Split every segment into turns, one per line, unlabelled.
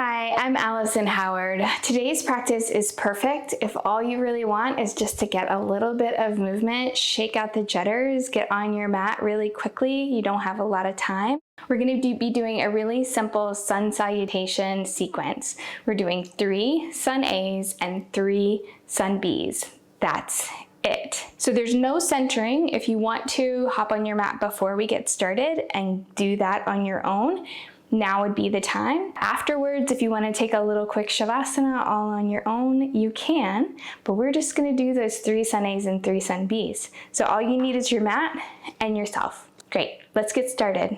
Hi, I'm Allison Howard. Today's practice is perfect if all you really want is just to get a little bit of movement, shake out the jitters, get on your mat really quickly. You don't have a lot of time. We're going to be doing a really simple sun salutation sequence. We're doing 3 sun A's and 3 sun B's. That's it. So there's no centering. If you want to hop on your mat before we get started and do that on your own, now would be the time. Afterwards, if you want to take a little quick shavasana all on your own, you can, but we're just going to do those 3 sun A's and 3 sun B's. So all you need is your mat and yourself. Great, let's get started.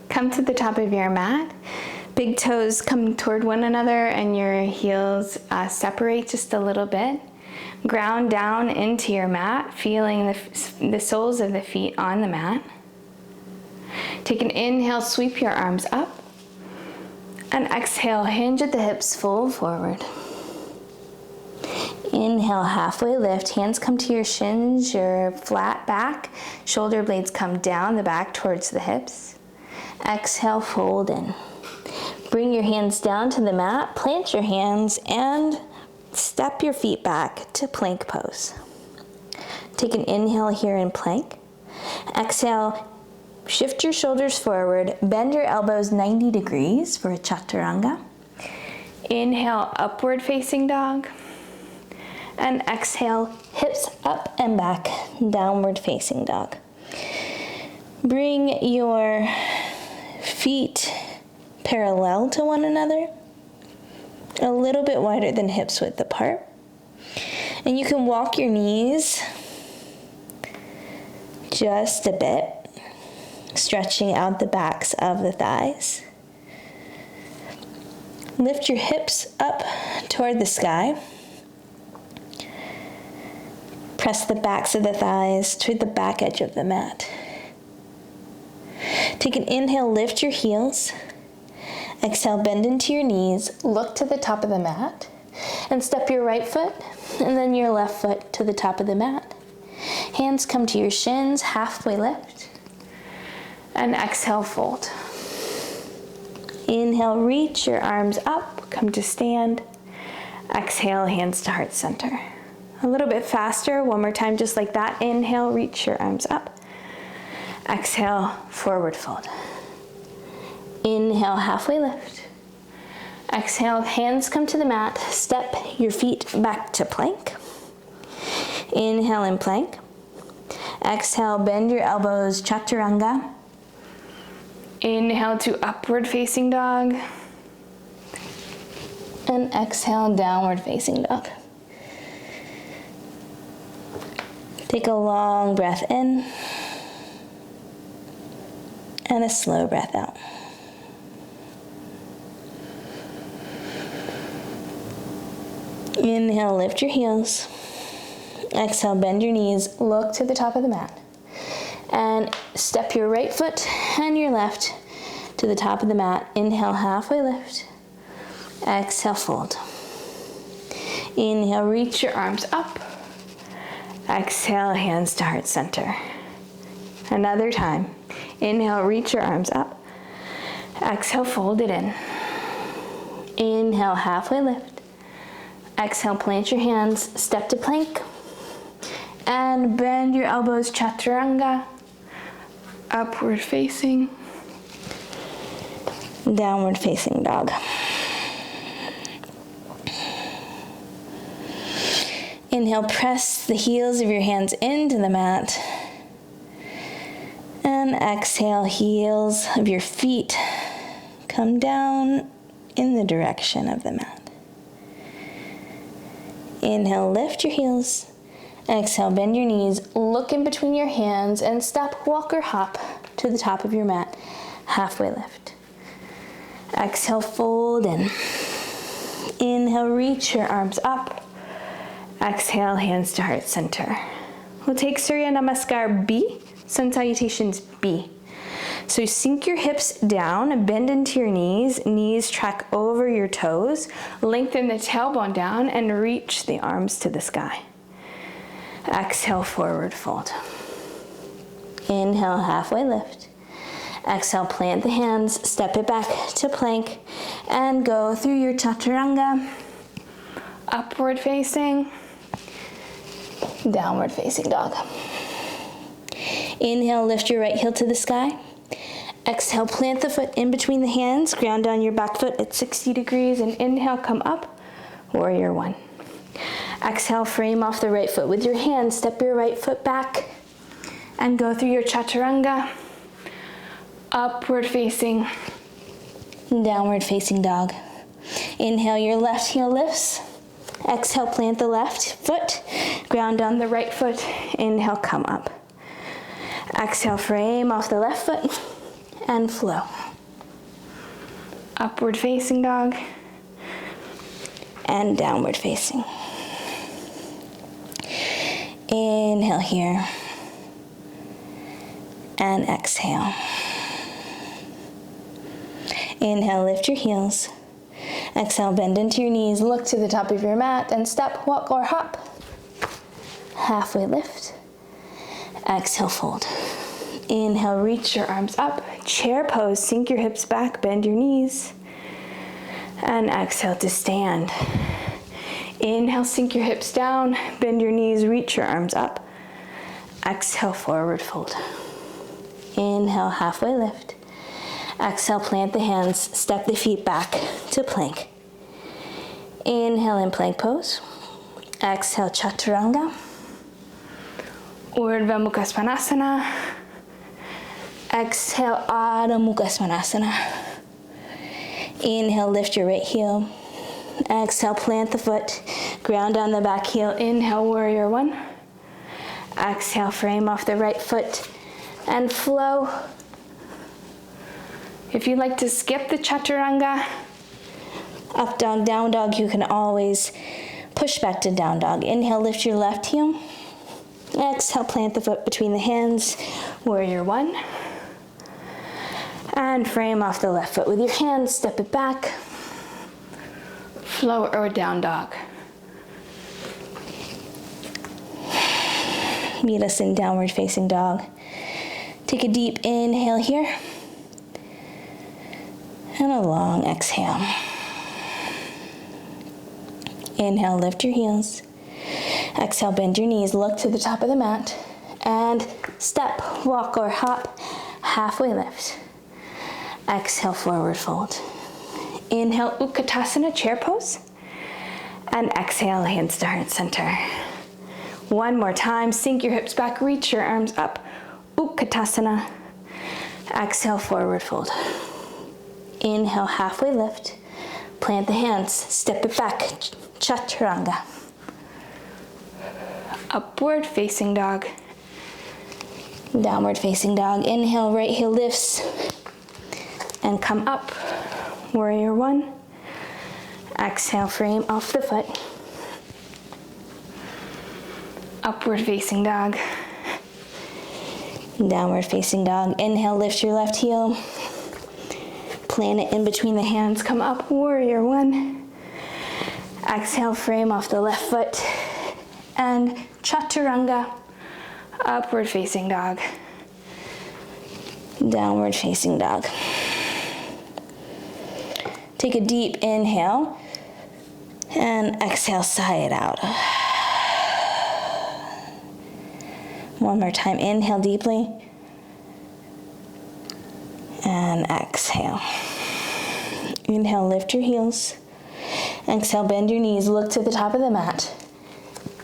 Come to the top of your mat. Big toes come toward one another and your heels separate just a little bit. Ground down into your mat, feeling the soles of the feet on the mat. Take an inhale, sweep your arms up. And exhale, hinge at the hips, fold forward. Inhale, halfway lift, hands come to your shins, your flat back. Shoulder blades come down the back towards the hips. Exhale, fold in. Bring your hands down to the mat, plant your hands, and step your feet back to plank pose. Take an inhale here in plank. Exhale, shift your shoulders forward, bend your elbows 90 degrees for a chaturanga. Inhale, upward facing dog. And exhale, hips up and back, downward facing dog. Bring your feet parallel to one another, a little bit wider than hips width apart. And you can walk your knees just a bit, stretching out the backs of the thighs. Lift your hips up toward the sky. Press the backs of the thighs toward the back edge of the mat. Take an inhale, lift your heels. Exhale, bend into your knees, look to the top of the mat, and step your right foot and then your left foot to the top of the mat. Hands come to your shins, halfway lift, and exhale, fold. Inhale, reach your arms up, come to stand. Exhale, hands to heart center. A little bit faster, one more time just like that. Inhale, reach your arms up. Exhale, forward fold. Inhale, halfway lift. Exhale, hands come to the mat. Step your feet back to plank. Inhale in plank. Exhale, bend your elbows, chaturanga. Inhale to upward facing dog. And exhale, downward facing dog. Take a long breath in and a slow breath out. Inhale, lift your heels. Exhale, bend your knees, look to the top of the mat. And step your right foot and your left to the top of the mat. Inhale, halfway lift. Exhale, fold. Inhale, reach your arms up. Exhale, hands to heart center. Another time. Inhale, reach your arms up. Exhale, fold it in. Inhale, halfway lift. Exhale, plant your hands, step to plank, and bend your elbows, chaturanga, upward facing, downward facing dog. Inhale, press the heels of your hands into the mat, and exhale, heels of your feet come down in the direction of the mat. Inhale, lift your heels. Exhale, bend your knees, look in between your hands, and step, walk, or hop to the top of your mat, halfway lift. Exhale, fold in. Inhale, reach your arms up. Exhale, hands to heart center. We'll take Surya Namaskar B, Sun Salutations B. So sink your hips down, bend into your knees track over your toes, lengthen the tailbone down and reach the arms to the sky. Exhale, forward fold. Inhale, halfway lift. Exhale, plant the hands, step it back to plank, and go through your chaturanga. Upward facing, downward facing dog. Inhale, lift your right heel to the sky. Exhale, plant the foot in between the hands, ground down your back foot at 60 degrees, and inhale, come up, warrior one. Exhale, frame off the right foot with your hands, step your right foot back, and go through your chaturanga. Upward facing, downward facing dog. Inhale, your left heel lifts. Exhale, plant the left foot, ground down the right foot. Inhale, come up. Exhale, frame off the left foot and flow. Upward facing dog and downward facing. Inhale here and exhale. Inhale, lift your heels. Exhale, bend into your knees, look to the top of your mat, and step, walk, or hop. Halfway lift. Exhale, fold. Inhale, reach your arms up. Chair pose, sink your hips back, bend your knees. And exhale to stand. Inhale, sink your hips down, bend your knees, reach your arms up. Exhale, forward fold. Inhale, halfway lift. Exhale, plant the hands, step the feet back to plank. Inhale in plank pose. Exhale, chaturanga. Urdhva Mukha Svanasana. Exhale, Adho Mukha Svanasana. Inhale, lift your right heel. Exhale, plant the foot, ground down the back heel. Inhale, warrior one. Exhale, frame off the right foot and flow. If you'd like to skip the chaturanga, up dog, down dog, you can always push back to down dog. Inhale, lift your left heel. Exhale, plant the foot between the hands, warrior one. And frame off the left foot with your hands, step it back. Flow or down dog. Meet us in downward facing dog. Take a deep inhale here. And a long exhale. Inhale, lift your heels. Exhale, bend your knees, look to the top of the mat. And step, walk, or hop, halfway lift. Exhale, forward fold. Inhale, Utkatasana, chair pose. And exhale, hands to heart center. One more time, sink your hips back, reach your arms up. Utkatasana. Exhale, forward fold. Inhale, halfway lift. Plant the hands, step it back, chaturanga. Upward facing dog. Downward facing dog. Inhale, right heel lifts. And come up, warrior one. Exhale, frame off the foot. Upward facing dog. Downward facing dog. Inhale, lift your left heel. Plant it in between the hands, come up, warrior one. Exhale, frame off the left foot. And chaturanga, upward facing dog. Downward facing dog. Take a deep inhale and exhale, sigh it out. One more time, inhale deeply and exhale. Inhale, lift your heels. Exhale, bend your knees, look to the top of the mat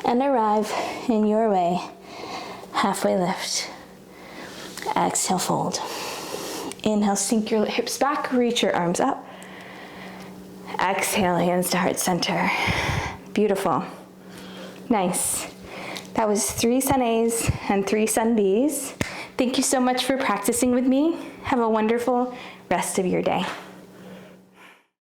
and arrive in your way. Halfway lift. Exhale, fold. Inhale, sink your hips back, reach your arms up. Exhale, hands to heart center. Beautiful. Nice. That was 3 Sun A's and 3 Sun B's. Thank you so much for practicing with me. Have a wonderful rest of your day.